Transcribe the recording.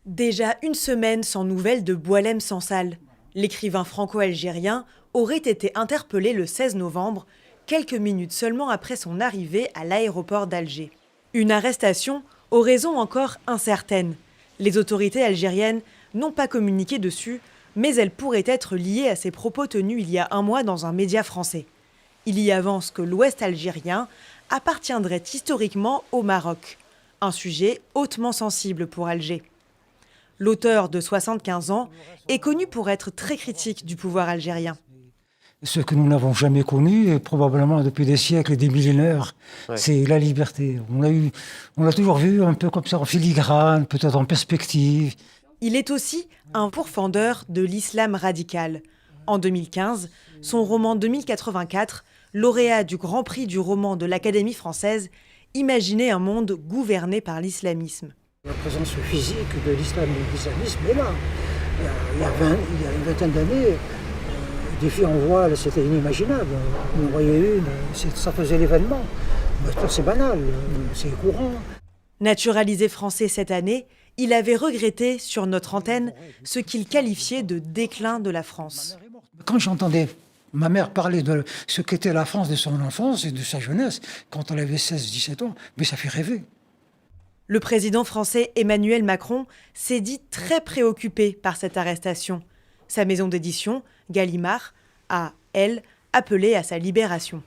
Déjà une semaine sans nouvelles de Boualem Sansal. L'écrivain franco-algérien aurait été interpellé le 16 novembre, quelques minutes seulement après son arrivée à l'aéroport d'Alger. Une arrestation aux raisons encore incertaines. Les autorités algériennes n'ont pas communiqué dessus, mais elle pourrait être liée à ses propos tenus il y a un mois dans un média français. Il y avance que l'Ouest algérien appartiendrait historiquement au Maroc, un sujet hautement sensible pour Alger. L'auteur de 75 ans est connu pour être très critique du pouvoir algérien. Ce que nous n'avons jamais connu, et probablement depuis des siècles et des millénaires, c'est la liberté. On l'a toujours vu un peu comme ça en filigrane, peut-être en perspective. Il est aussi un pourfendeur de l'islam radical. En 2015, son roman 2084, lauréat du Grand Prix du roman de l'Académie française, imaginait un monde gouverné par l'islamisme. La présence physique de l'islamisme est là. Il y a une vingtaine d'années, des filles en voile, c'était inimaginable. On en voyait une, ça faisait l'événement. Maintenant, c'est banal, c'est courant. Naturalisé français cette année, il avait regretté sur notre antenne ce qu'il qualifiait de déclin de la France. Quand j'entendais ma mère parler de ce qu'était la France de son enfance et de sa jeunesse, quand elle avait 16-17 ans, mais ça fait rêver. Le président français Emmanuel Macron s'est dit très préoccupé par cette arrestation. Sa maison d'édition, Gallimard, a, elle, appelé à sa libération.